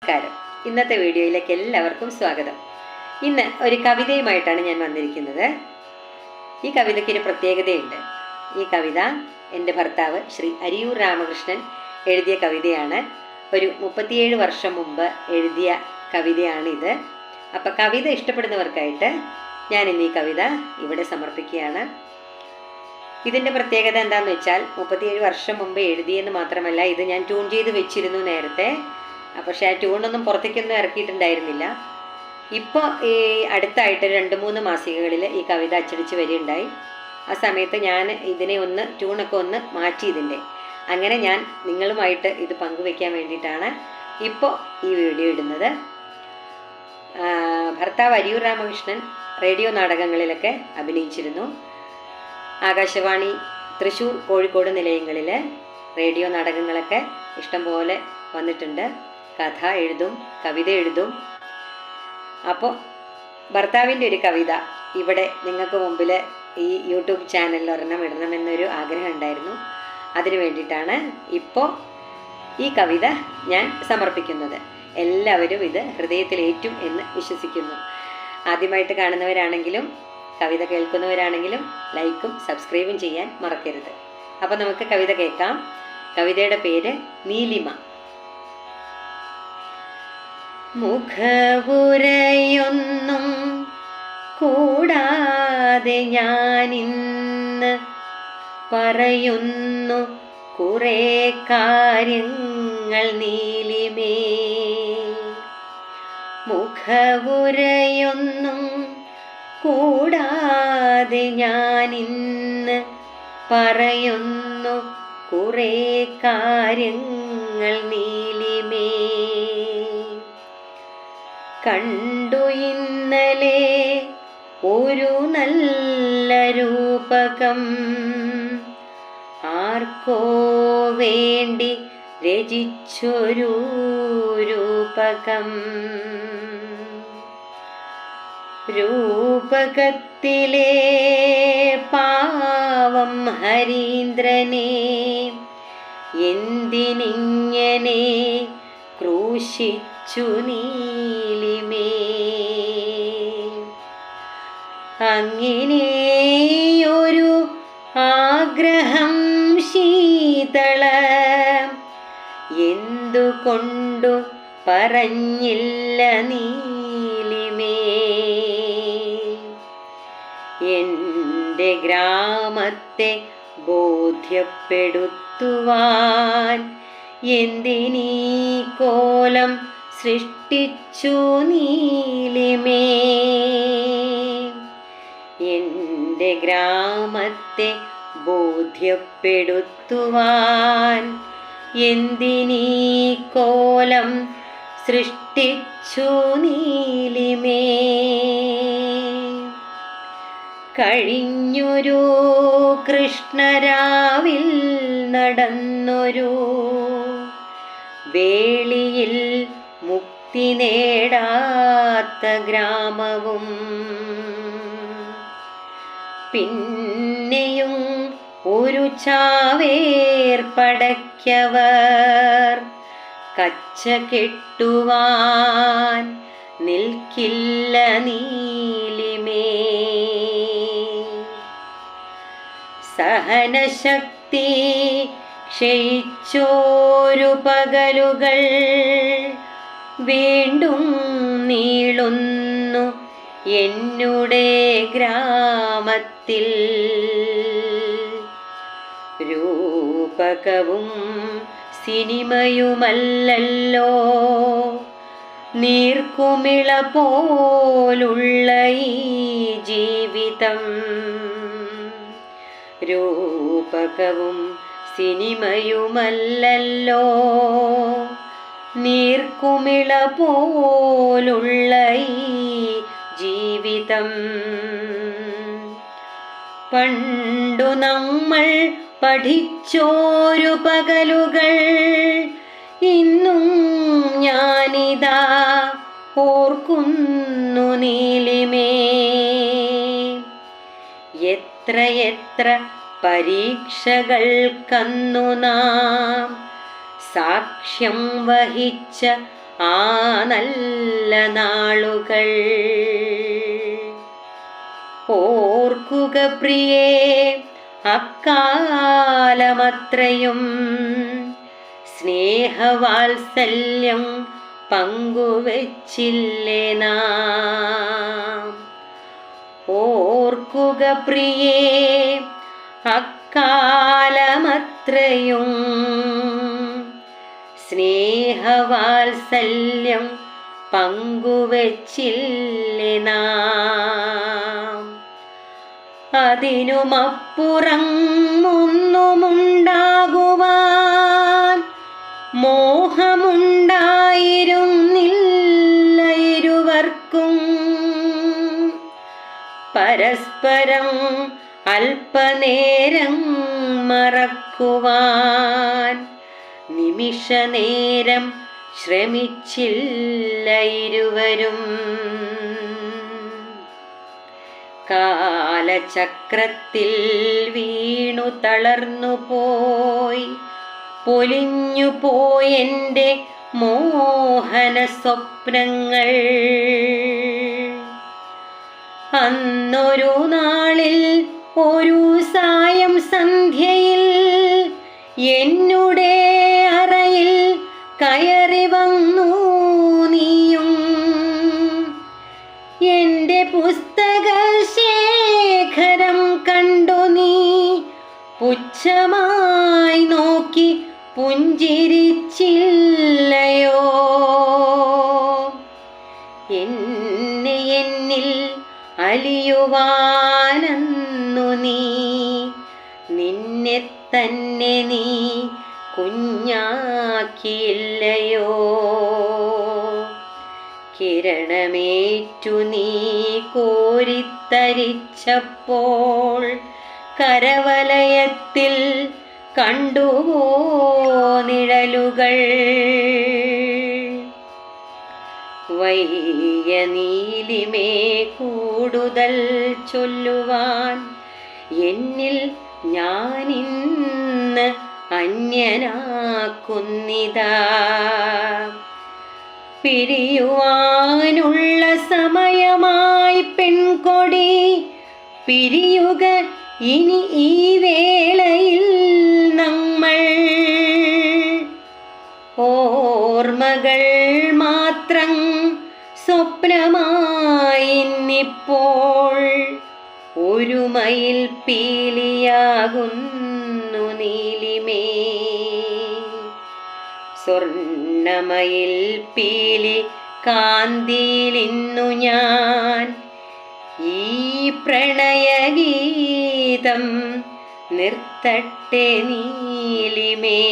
നമസ്കാരം. ഇന്നത്തെ വീഡിയോയിലേക്ക് എല്ലാവർക്കും സ്വാഗതം. ഇന്ന് ഒരു കവിതയുമായിട്ടാണ് ഞാൻ വന്നിരിക്കുന്നത്. ഈ കവിതയ്ക്ക് ഒരു പ്രത്യേകതയുണ്ട്. ഈ കവിത എൻ്റെ ഭർത്താവ് ശ്രീ അരിയൂർ രാമകൃഷ്ണൻ എഴുതിയ കവിതയാണ്. ഒരു 37 വർഷം മുമ്പ് എഴുതിയ കവിതയാണിത്. അപ്പം കവിത ഇഷ്ടപ്പെടുന്നവർക്കായിട്ട് ഞാൻ ഇന്ന് ഈ കവിത ഇവിടെ സമർപ്പിക്കുകയാണ്. ഇതിൻ്റെ പ്രത്യേകത എന്താണെന്ന് വെച്ചാൽ 37 വർഷം മുമ്പ് എഴുതിയെന്ന് മാത്രമല്ല, ഇത് ഞാൻ ട്യൂൺ ചെയ്ത് വെച്ചിരുന്നു നേരത്തെ. പക്ഷേ ആ ട്യൂണൊന്നും പുറത്തേക്കൊന്നും ഇറക്കിയിട്ടുണ്ടായിരുന്നില്ല. ഇപ്പോൾ ഈ അടുത്തായിട്ട് 2-3 മാസികകളിൽ ഈ കവിത അച്ചടിച്ച് വരികയുണ്ടായി. ആ സമയത്ത് ഞാൻ ഇതിനെ ട്യൂണൊക്കെ മാറ്റി ഇതിൻ്റെ. അങ്ങനെ ഞാൻ നിങ്ങളുമായിട്ട് ഇത് പങ്കുവെക്കാൻ വേണ്ടിയിട്ടാണ് ഇപ്പോൾ ഈ വീഡിയോ ഇടുന്നത്. ഭർത്താവ് അരിയൂർ രാമകൃഷ്ണൻ റേഡിയോ നാടകങ്ങളിലൊക്കെ അഭിനയിച്ചിരുന്നു. ആകാശവാണി തൃശ്ശൂർ, കോഴിക്കോട് നിലയങ്ങളിൽ റേഡിയോ നാടകങ്ങളൊക്കെ ഇഷ്ടംപോലെ വന്നിട്ടുണ്ട്. കഥ എഴുതും, കവിത എഴുതും. അപ്പോൾ ഭർത്താവിൻ്റെ ഒരു കവിത ഇവിടെ നിങ്ങൾക്ക് മുമ്പിൽ ഈ യൂട്യൂബ് ചാനലിൽ ഒരെണ്ണം ഇടണമെന്നൊരു ആഗ്രഹം ഉണ്ടായിരുന്നു. അതിനു വേണ്ടിയിട്ടാണ് ഇപ്പോൾ ഈ കവിത ഞാൻ സമർപ്പിക്കുന്നത്. എല്ലാവരും ഇത് ഹൃദയത്തിലേറ്റും എന്ന് വിശ്വസിക്കുന്നു. ആദ്യമായിട്ട് കാണുന്നവരാണെങ്കിലും കവിത കേൾക്കുന്നവരാണെങ്കിലും ലൈക്കും സബ്സ്ക്രൈബും ചെയ്യാൻ മറക്കരുത്. അപ്പോൾ നമുക്ക് കവിത കേൾക്കാം. കവിതയുടെ പേര് നീലിമ. മുഖവുരയൊന്നും കൂടാതെ ഞാനിന്ന് പറയുന്നു കുറേ കാര്യങ്ങൾ നീലിമേ. മുഖവുരയൊന്നും കൂടാതെ ഞാനിന്ന് പറയുന്നു കുറേ കാര്യങ്ങൾ നീലിമേ. കണ്ടു ഇന്നലെ ഒരു നല്ല രൂപകം, ആർക്കോ വേണ്ടി രചിച്ചൊരു രൂപകം. രൂപകത്തിലെ പാവം ഹരീന്ദ്രനെ എന്തിനിങ്ങനെ ക്രൂശിച്ചു നീലിമേ. അങ്ങനെയൊരു ആഗ്രഹം ശീതള എന്തുകൊണ്ടു പറഞ്ഞില്ല നീലിമേ. എൻ്റെ ഗ്രാമത്തെ ബോധ്യപ്പെടുത്തുവാൻ എന്തിനീ കോലം സൃഷ്ടിച്ചു നീലിമേ. എൻ്റെ ഗ്രാമത്തെ ബോധ്യപ്പെടുത്തുവാൻ എന്തിനീ കോലം സൃഷ്ടിച്ചു നീലിമേ. കഴിഞ്ഞൊരു കൃഷ്ണരാവിൽ നടന്നൊരു വേളിയിൽ മുക്തി നേടാത്ത ഗ്രാമവും പിന്നെയും ഒരു ചാവേർപ്പടയ്ക്കവർ കച്ച കെട്ടുവാൻ നിൽക്കില്ല നീലിമേ. സഹനശക്തി ക്ഷയിച്ചോരു പകലുകൾ വീണ്ടും നീളുന്നു എന്നുടെ ഗ്രാമത്തിൽ. രൂപകവും സിനിമയുമല്ലല്ലോ നീർക്കുമിള പോലുള്ള ഈ ജീവിതം. രൂപകവും സിനിമയുമല്ലല്ലോ നീർക്കുമിള പോലുള്ള ഈ ജീവിതം. പണ്ടു നമ്മൾ പഠിച്ചോരു പകലുകൾ ഇന്നും ഞാനിതാ ഓർക്കുന്നു നീലിമേ. എത്രയെത്ര പരീക്ഷകൾക്കന്നു നാം സാക്ഷ്യം വഹിച്ച ആ നല്ല നാളുകൾ. ഓർക്കുക പ്രിയേ അക്കാലമത്രയും സ്നേഹവാത്സല്യം പങ്കുവച്ചില്ലേ നാം. ഓർക്കുക പ്രിയേ അക്കാലമത്രയും സ്നേഹവാത്സല്യം പങ്കുവച്ചില്ലേ നാം. അതിനുമപ്പുറം ഒന്നുമുണ്ടാകുവാൻ മോഹമുണ്ടായിരുന്നില്ല ഇരുവർക്കും. പരസ്പരം അല്പനേരം മറക്കുവാൻ നിമിഷനേരം ശ്രമിച്ചില്ല ഇരുവരും. കാലചക്രത്തിൽ വീണു തളർന്നു പോയി പൊലിഞ്ഞു പോയെൻ്റെ മോഹന സ്വപ്നങ്ങൾ. അന്നൊരു നാളിൽ ഒരു സായം സന്ധ്യയിൽ എന്നുടെ അറയിൽ കയറി വന്നു നീയും. എൻ്റെ പുസ്തക ശേഖരം കണ്ടു നീ പുച്ഛമായി നോക്കി പുഞ്ചിരിച്ചില്ലയോ. എന്നിൽ അലിയുവാനെന്നു നീ നിന്നെ തന്നെ നീ കുഞ്ഞാക്കിയില്ലയോ. കിരണമേറ്റു നീ കോരിത്തരിച്ചപ്പോൾ കരവലയത്തിൽ കണ്ടുവോ നിഴലുകൾ. വയ്യ നീലിമേ കൂടുതൽ ചൊല്ലുവാൻ എന്നിൽ ഞാനിന്ന് അന്യനാക്കുന്നിതാ. പിരിയുവാനുള്ള സമയമായി പെൺകൊടി, പിരിയുക ഇനി ഈ വേളയിൽ നമ്മൾ. ഓർമ്മകൾ മാത്രം സ്വപ്നമായിന്നിപ്പോൾ ഒരു മയിൽ പീലിയാകുന്നു നീലിമേ. സ്വർണ്ണമയിൽ പീലി കാന്തിയിലിന്നു ഞാൻ ഈ പ്രണയഗീതം നിർത്തട്ടെ നീലിമേ.